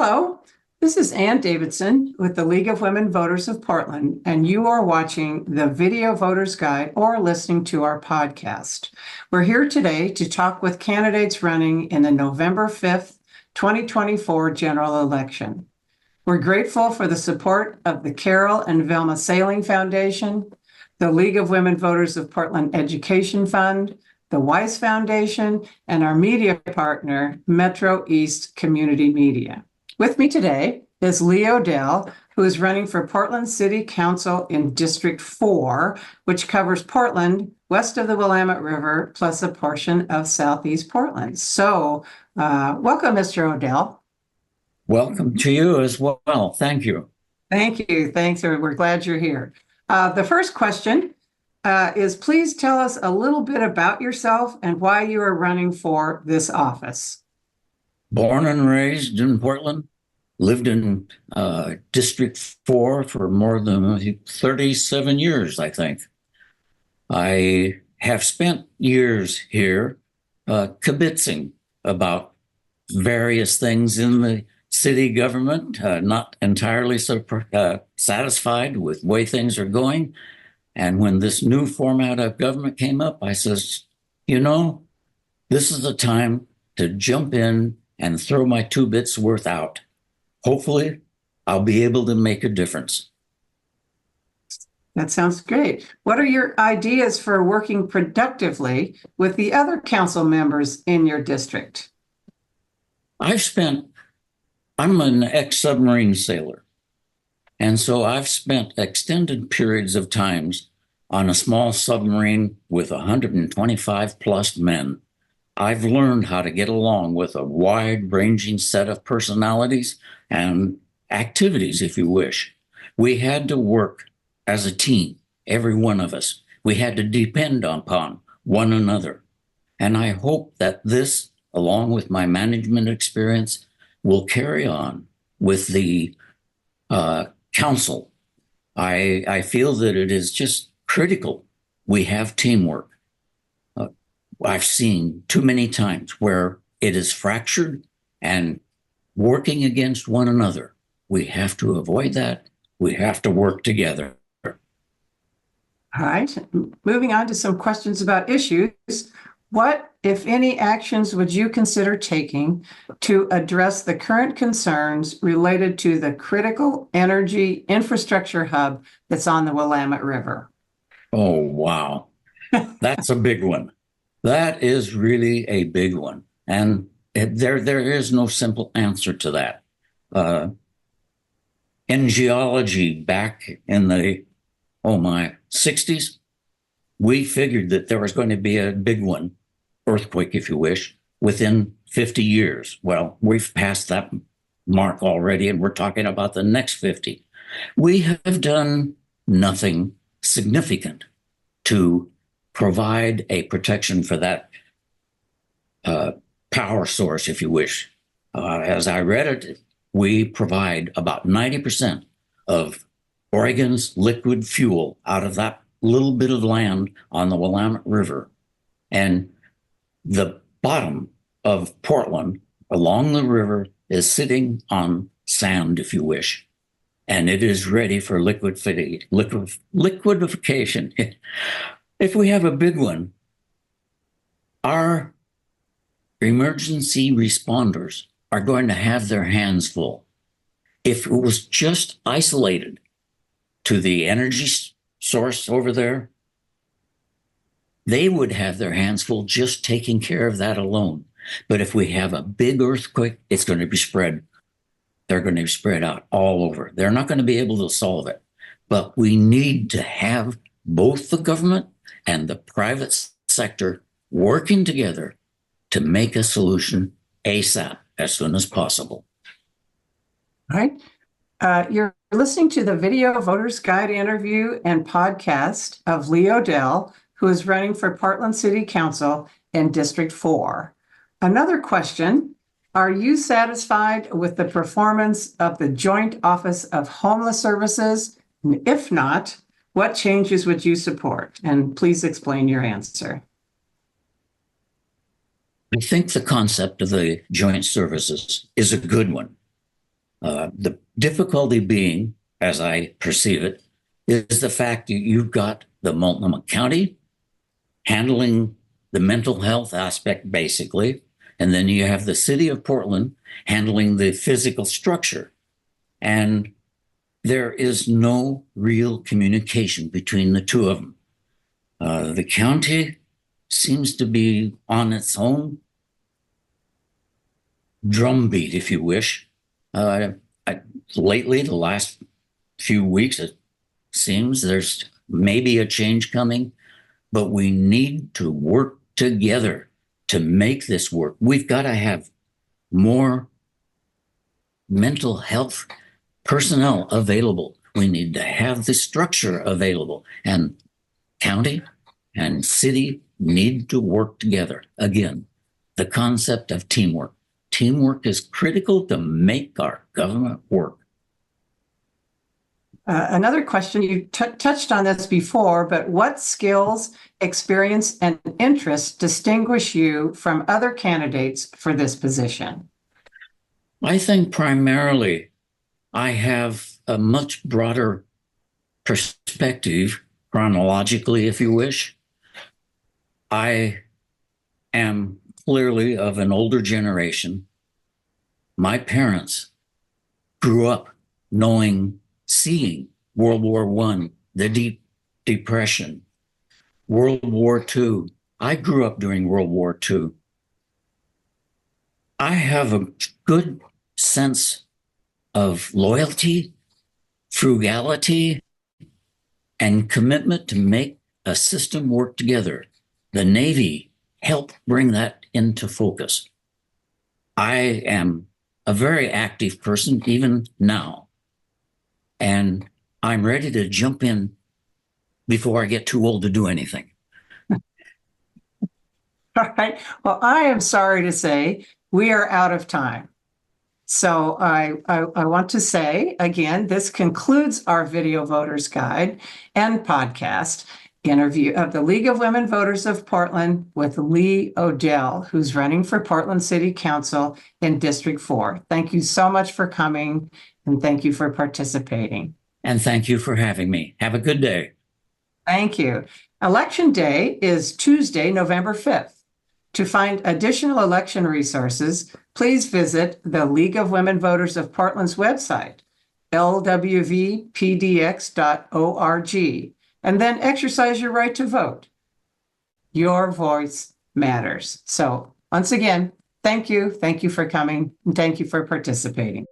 Hello, this is Ann Davidson with the League of Women Voters of Portland, and you are watching the Video Voters Guide or listening to our podcast. We're here today to talk with candidates running in the November 5th, 2024 general election. We're grateful for the support of the Carol and Velma Sailing Foundation, the League of Women Voters of Portland Education Fund, the Weiss Foundation, and our media partner, Metro East Community Media. With me today is Lee Odell, who is running for Portland City Council in District 4, which covers Portland, west of the Willamette River, plus a portion of Southeast Portland. So welcome, Mr. Odell. Welcome to you as well. Thank you. Thank you. Thanks. We're glad you're here. The first question is please tell us a little bit about yourself and why you are running for this office. Born and raised in Portland, lived in District 4 for more than 37 years, I think. I have spent years here kibitzing about various things in the city government, not entirely satisfied with the way things are going. And when this new format of government came up, I says, this is the time to jump in and throw my 2 bits worth out. Hopefully, I'll be able to make a difference. That sounds great. What are your ideas for working productively with the other council members in your district? I'm an ex-submarine sailor. And so I've spent extended periods of times on a small submarine with 125 plus men. I've learned how to get along with a wide-ranging set of personalities and activities, if you wish. We had to work as a team, every one of us. We had to depend upon one another. And I hope that this, along with my management experience, will carry on with the council. I feel that it is just critical we have teamwork. I've seen too many times where it is fractured and working against one another. We have to avoid that. We have to work together. All right. Moving on to some questions about issues. What, if any, actions would you consider taking to address the current concerns related to the critical energy infrastructure hub that's on the Willamette River? Oh, wow. That's a big one. That is really a big one. And there is no simple answer to that. In geology back in the, 60s, we figured that there was going to be a big one, earthquake, if you wish, within 50 years. Well, we've passed that mark already, and we're talking about the next 50. We have done nothing significant to provide a protection for that power source, if you wish. As I read it, we provide about 90% of Oregon's liquid fuel out of that little bit of land on the Willamette River. And the bottom of Portland along the river is sitting on sand, if you wish, and it is ready for liquefaction. If we have a big one, our emergency responders are going to have their hands full. If it was just isolated to the energy source over there, they would have their hands full just taking care of that alone. But if we have a big earthquake, it's going to be spread. They're going to be spread out all over. They're not going to be able to solve it. But we need to have both the government and the private sector working together to make a solution ASAP, as soon as possible. All right. You're listening to the Video Voters Guide interview and podcast of Lee Odell, who is running for Portland City Council in District 4. Another question, are you satisfied with the performance of the Joint Office of Homeless Services? And if not, what changes would you support? And please explain your answer. I think the concept of the joint services is a good one. The difficulty being, as I perceive it, is the fact that you've got the Multnomah County handling the mental health aspect, basically, and then you have the city of Portland handling the physical structure. And there is no real communication between the two of them. The county seems to be on its own drumbeat, if you wish. Lately, the last few weeks, it seems there's maybe a change coming, but we need to work together to make this work. We've got to have more mental health personnel available. We need to have the structure available, and county and city need to work together. Again, the concept of teamwork. Teamwork is critical to make our government work. Another question, you touched on this before, but what skills, experience, and interests distinguish you from other candidates for this position? I think primarily I have a much broader perspective, chronologically, if you wish. I am clearly of an older generation. My parents grew up seeing World War I, the Deep Depression, World War II. I grew up during World War II. I have a good sense of loyalty, frugality, and commitment to make a system work together. The Navy helped bring that into focus. I am a very active person even now, and I'm ready to jump in before I get too old to do anything. All right. Well, I am sorry to say we are out of time. So I want to say, again, this concludes our Video Voters Guide and podcast interview of the League of Women Voters of Portland with Lee Odell, who's running for Portland City Council in District 4. Thank you so much for coming, and thank you for participating. And thank you for having me. Have a good day. Thank you. Election Day is Tuesday, November 5th. To find additional election resources, please visit the League of Women Voters of Portland's website, lwvpdx.org, and then exercise your right to vote. Your voice matters. So once again, thank you. Thank you for coming, and thank you for participating.